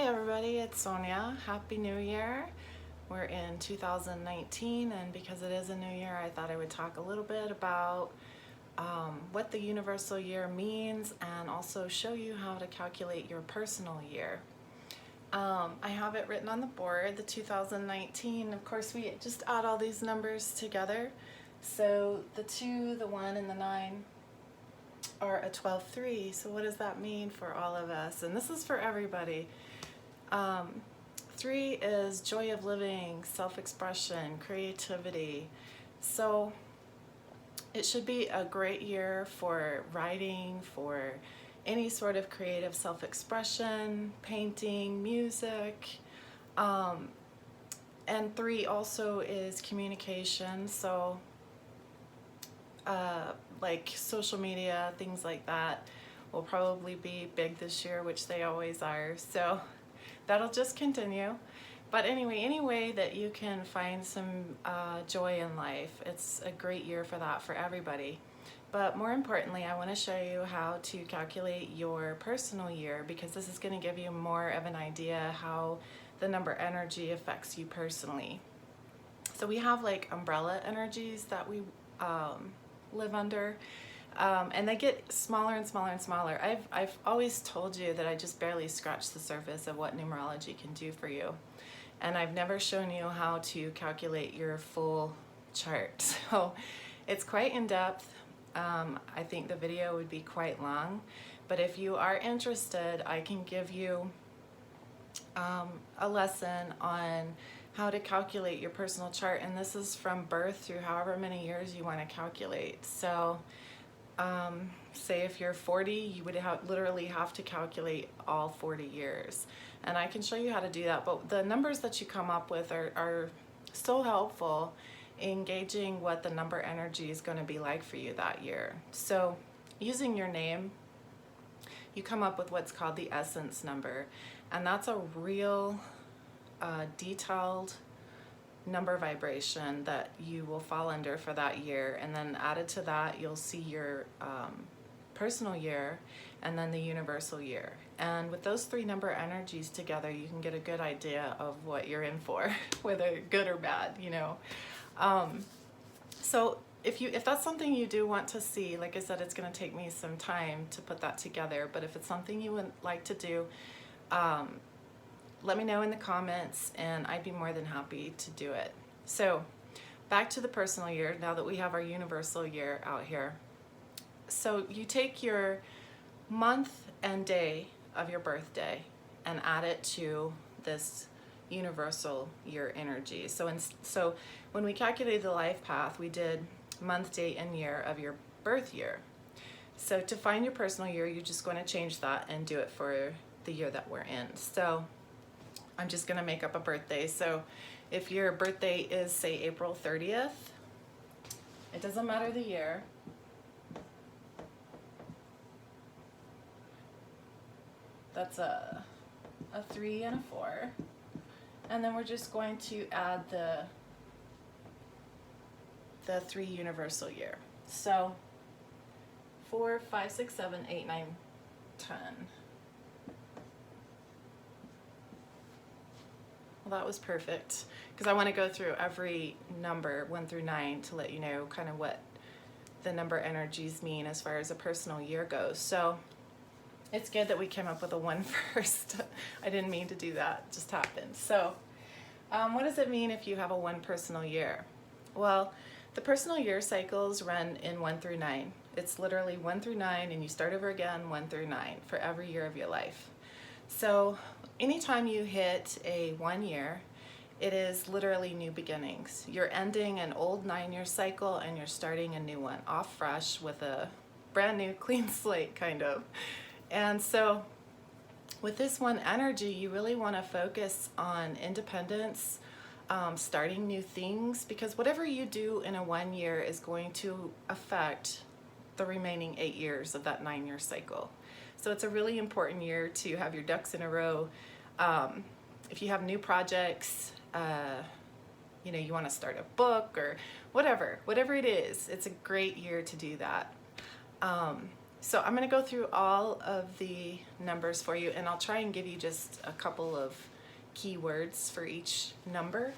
everybody, it's Sonia. Happy New Year. We're in 2019, and because it is a new year, I thought I would talk a little bit about what the universal year means and also show you how to calculate your personal year. I have it written on the board, the 2019. Of course, we just add all these numbers together. So the 2, the 1, and the 9 are a 12-3. So what does that mean for all of us? And this is for everybody. 3 is joy of living, self-expression, creativity. So it should be a great year for writing, for any sort of creative self-expression, painting, music. And 3 also is communication. So like social media, things like that will probably be big this year, which they always are. So that'll just continue. But anyway, any way that you can find some joy in life, it's a great year for that for everybody. But more importantly, I want to show you how to calculate your personal year, because this is going to give you more of an idea how the number energy affects you personally. So we have like umbrella energies that we live under, and they get smaller and smaller and smaller. I've always told you that I just barely scratched the surface of what numerology can do for you, and I've never shown you how to calculate your full chart. So it's quite in depth. I think the video would be quite long, but if you are interested, I can give you a lesson on how to calculate your personal chart, and this is from birth through however many years you want to calculate. So say if you're 40, you would literally have to calculate all 40 years, and I can show you how to do that. But the numbers that you come up with are so helpful in gauging what the number energy is going to be like for you that year. So using your name, you come up with what's called the essence number, and that's a real detailed number vibration that you will fall under for that year. And then added to that, you'll see your personal year and then the universal year. And with those 3 number energies together, you can get a good idea of what you're in for, whether good or bad, you know. So if that's something you do want to see, like I said, it's going to take me some time to put that together, but if it's something you would like to do, let me know in the comments, and I'd be more than happy to do it. So back to the personal year, now that we have our universal year out here. So you take your month and day of your birthday and add it to this universal year energy. So when we calculated the life path, we did month, date, and year of your birth year. So to find your personal year, you're just going to change that and do it for the year that we're in. So I'm just going to make up a birthday. So if your birthday is, say, April 30th, it doesn't matter the year. That's a 3 and a 4. And then we're just going to add the 3 universal year. So 4, 5, 6, 7, 8, 9, 10. Well, that was perfect, because I want to go through every number 1 through 9 to let you know kind of what the number energies mean as far as a personal year goes. So it's good that we came up with a 1 first. I didn't mean to do that, it just happened. So what does it mean if you have a 1 personal year? Well, the personal year cycles run in 1 through 9. It's literally 1 through 9, and you start over again 1 through 9 for every year of your life. So anytime you hit a 1 year, it is literally new beginnings. You're ending an old 9-year cycle and you're starting a new one off fresh with a brand new clean slate, kind of. And so with this 1 energy, you really want to focus on independence, starting new things, because whatever you do in a 1 year is going to affect the remaining 8 years of that 9-year cycle. So it's a really important year to have your ducks in a row. If you have new projects, you know, you want to start a book or whatever it is, it's a great year to do that. So I'm going to go through all of the numbers for you, and I'll try and give you just a couple of keywords for each number.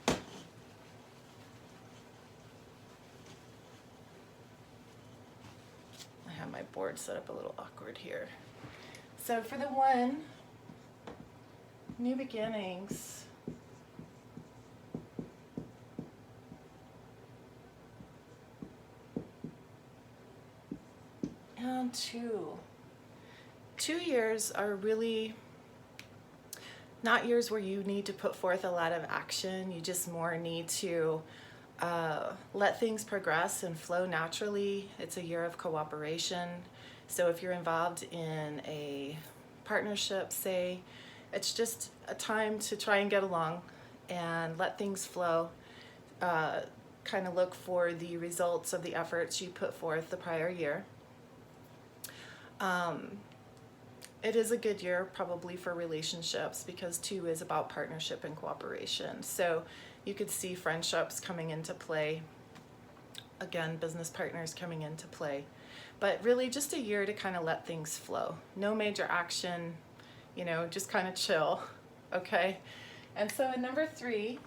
I have my board set up a little awkward here. So for the 1, new beginnings. And 2. 2 years are really not years where you need to put forth a lot of action. You just more need to let things progress and flow naturally. It's a year of cooperation. So if you're involved in a partnership, say, it's just a time to try and get along and let things flow. Kind of look for the results of the efforts you put forth the prior year. It is a good year probably for relationships because 2 is about partnership and cooperation. So you could see friendships coming into play. Again, business partners coming into play. But really just a year to kind of let things flow. No major action, you know, just kind of chill, okay? And so in number 3,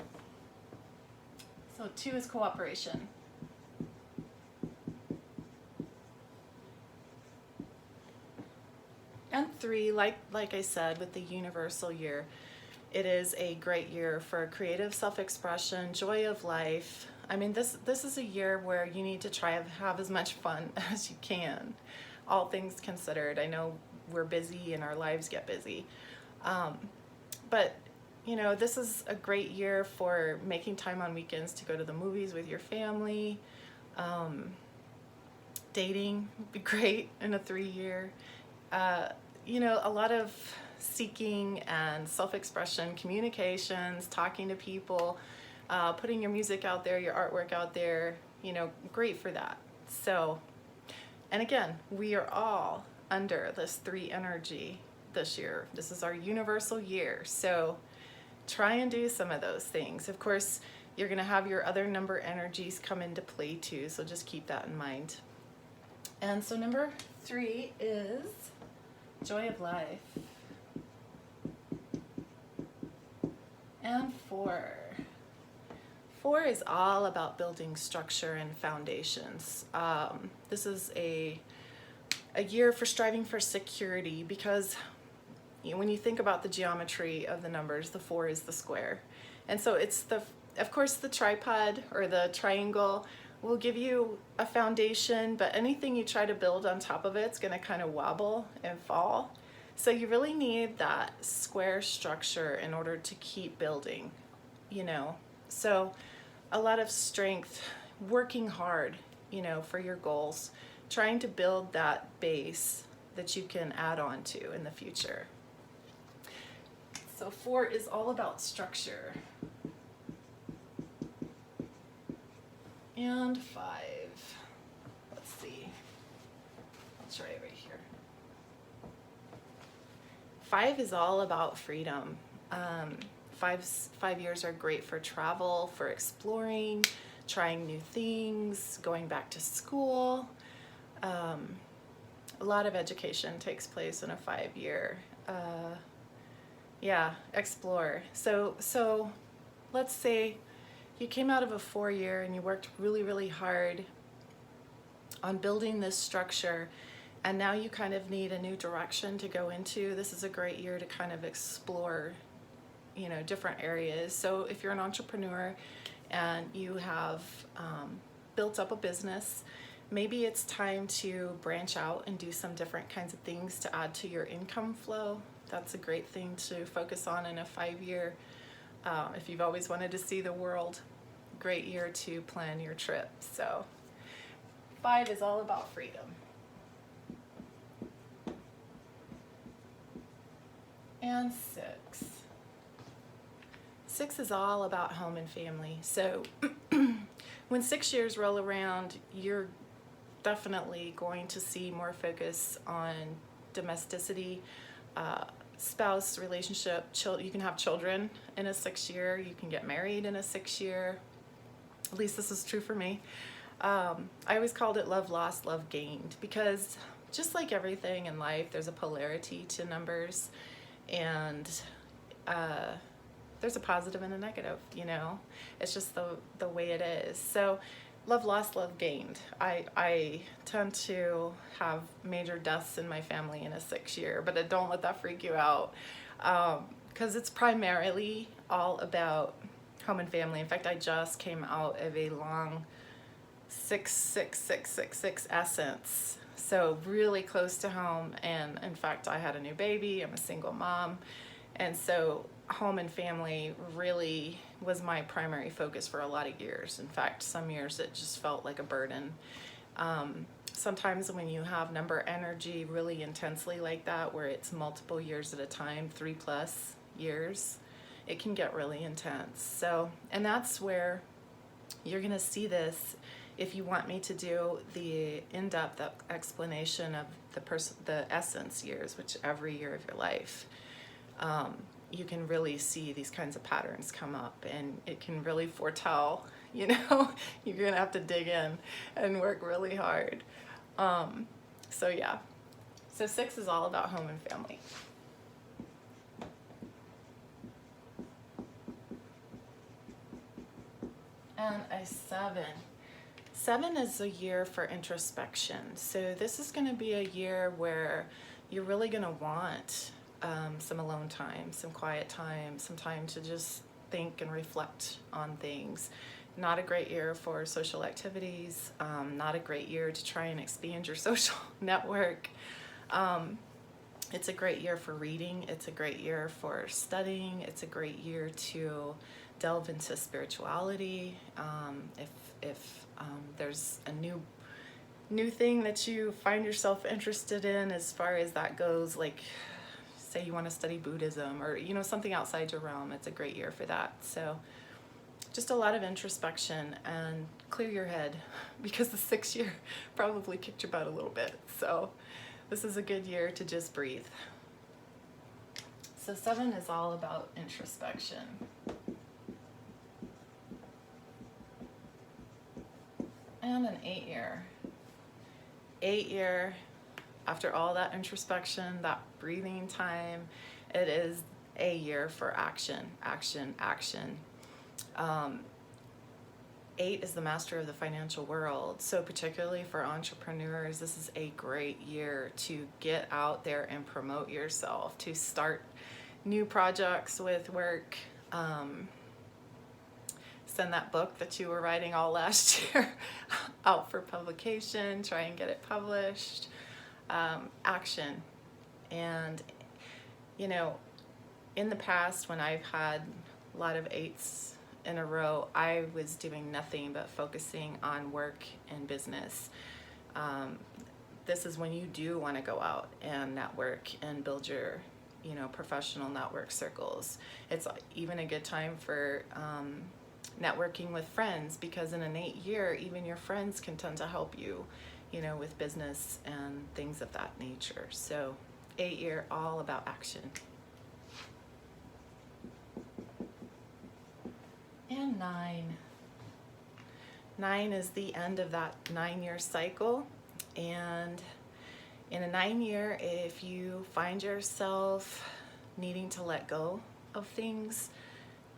so 2 is cooperation. And 3, like I said, with the universal year, it is a great year for creative self-expression, joy of life. I mean, this is a year where you need to try and have as much fun as you can, all things considered. I know we're busy and our lives get busy. But, you know, this is a great year for making time on weekends to go to the movies with your family. Dating would be great in a 3-year. You know, a lot of seeking and self-expression, communications, talking to people, putting your music out there, your artwork out there, you know, great for that. So, and again, we are all under this 3 energy this year. This is our universal year. So try and do some of those things. Of course, you're going to have your other number energies come into play too. So just keep that in mind. And so number 3 is joy of life. And 4. 4 is all about building structure and foundations. This is a year for striving for security because when you think about the geometry of the numbers, the 4 is the square. And so it's of course the tripod or the triangle will give you a foundation, but anything you try to build on top of it's going to kind of wobble and fall. So you really need that square structure in order to keep building, you know. So a lot of strength, working hard, you know, for your goals, trying to build that base that you can add on to in the future. So 4 is all about structure. And 5, let's see, I'll try right here. 5 is all about freedom. 5 years are great for travel, for exploring, trying new things, going back to school. A lot of education takes place in a 5-year. Yeah, explore. So let's say you came out of a 4-year and you worked really, really hard on building this structure, and now you kind of need a new direction to go into. This is a great year to kind of explore, you know, different areas. So if you're an entrepreneur and you have built up a business, maybe it's time to branch out and do some different kinds of things to add to your income flow. That's a great thing to focus on in a 5-year. If you've always wanted to see the world, great year to plan your trip. So 5 is all about freedom. And 6. 6 is all about home and family. So when 6 years roll around, you're definitely going to see more focus on domesticity, spouse relationship. You can have children in a 6-year. You can get married in a 6-year. At least this is true for me. I always called it love lost, love gained, because just like everything in life, there's a polarity to numbers, and uh, there's a positive and a negative, you know? It's just the way it is. So love lost, love gained. I tend to have major deaths in my family in a 6 year, but don't let that freak you out. Because it's primarily all about home and family. In fact, I just came out of a long 66666 essence. So really close to home, and in fact I had a new baby, I'm a single mom, and so home and family really was my primary focus for a lot of years. In fact, some years it just felt like a burden. Sometimes when you have number energy really intensely like that, where it's multiple years at a time, 3+ years, it can get really intense. So, and that's where you're gonna see this. If you want me to do the in-depth explanation of the essence years, which every year of your life, you can really see these kinds of patterns come up, and it can really foretell, you know, you're gonna have to dig in and work really hard. So yeah, so 6 is all about home and family. And a 7. 7 is a year for introspection. So this is going to be a year where you're really going to want some alone time, some quiet time, some time to just think and reflect on things. Not a great year for social activities, not a great year to try and expand your social network. It's a great year for reading. It's a great year for studying. It's a great year to delve into spirituality. If there's a new thing that you find yourself interested in as far as that goes, like say you want to study Buddhism or, you know, something outside your realm, it's a great year for that. So just a lot of introspection and clear your head, because the 6th year probably kicked your butt a little bit. So this is a good year to just breathe. So 7 is all about introspection. And an 8 year. 8 year, after all that introspection, that breathing time, it is a year for action, action, action. 8 is the master of the financial world. So particularly for entrepreneurs, this is a great year to get out there and promote yourself, to start new projects with work, send that book that you were writing all last year out for publication, try and get it published, action. And, you know, in the past when I've had a lot of 8s in a row, I was doing nothing but focusing on work and business. This is when you do want to go out and network and build your, you know, professional network circles. It's even a good time for networking with friends, because in an 8 year, even your friends can tend to help you, you know, with business and things of that nature. So 8 year, all about action. And 9. 9 is the end of that 9 year cycle. And in a 9 year, if you find yourself needing to let go of things,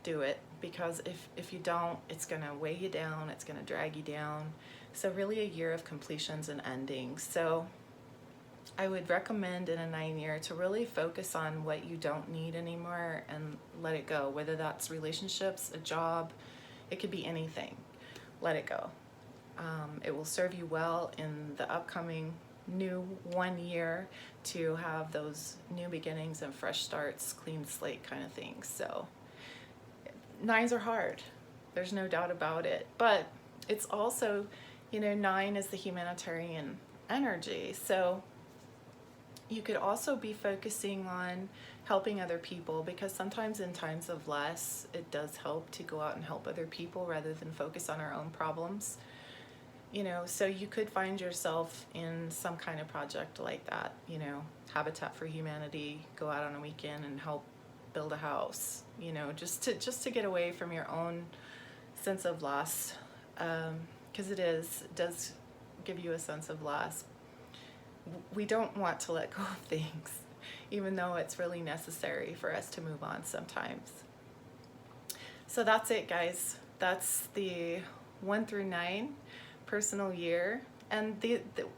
do it, because if you don't, it's going to weigh you down, it's going to drag you down. So really a year of completions and endings. So I would recommend in a 9 year to really focus on what you don't need anymore and let it go, whether that's relationships, a job, it could be anything. Let it go. It will serve you well in the upcoming new 1 year to have those new beginnings and fresh starts, clean slate kind of things. So 9s are hard, there's no doubt about it, but it's also, you know, 9 is the humanitarian energy. So you could also be focusing on helping other people, because sometimes in times of less, it does help to go out and help other people rather than focus on our own problems. You know, so you could find yourself in some kind of project like that, you know, Habitat for Humanity, go out on a weekend and help build a house, you know, just to get away from your own sense of loss. because it does give you a sense of loss. We don't want to let go of things, even though it's really necessary for us to move on sometimes. So that's it, guys. That's the 1 through 9 personal year. And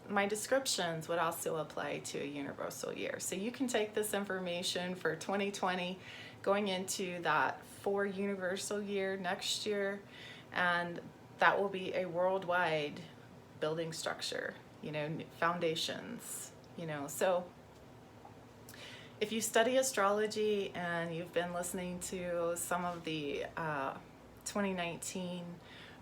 my descriptions would also apply to a universal year. So you can take this information for 2020 going into that 4 universal year next year, and that will be a worldwide building structure, you know, foundations, you know. So if you study astrology and you've been listening to some of the 2019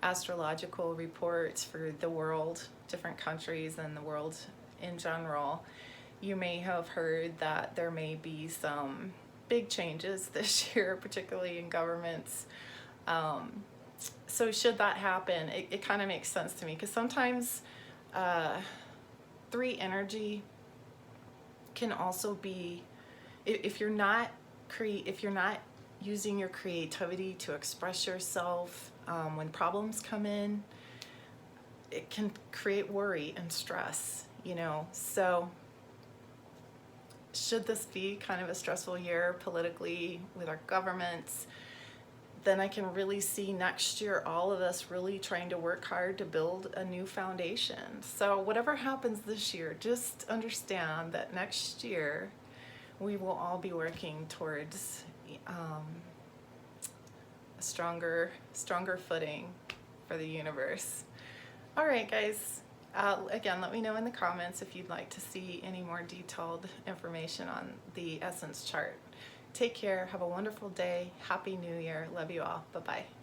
astrological reports for the world, different countries and the world in general, you may have heard that there may be some big changes this year, particularly in governments. So should that happen, it kind of makes sense to me, because sometimes 3 energy can also be, if you're not using your creativity to express yourself, when problems come in, it can create worry and stress, you know. So should this be kind of a stressful year politically with our governments, then I can really see next year all of us really trying to work hard to build a new foundation. So whatever happens this year, just understand that next year we will all be working towards a stronger footing for the universe. All right, guys. Again, let me know in the comments if you'd like to see any more detailed information on the Essence chart. Take care. Have a wonderful day. Happy New Year. Love you all. Bye-bye.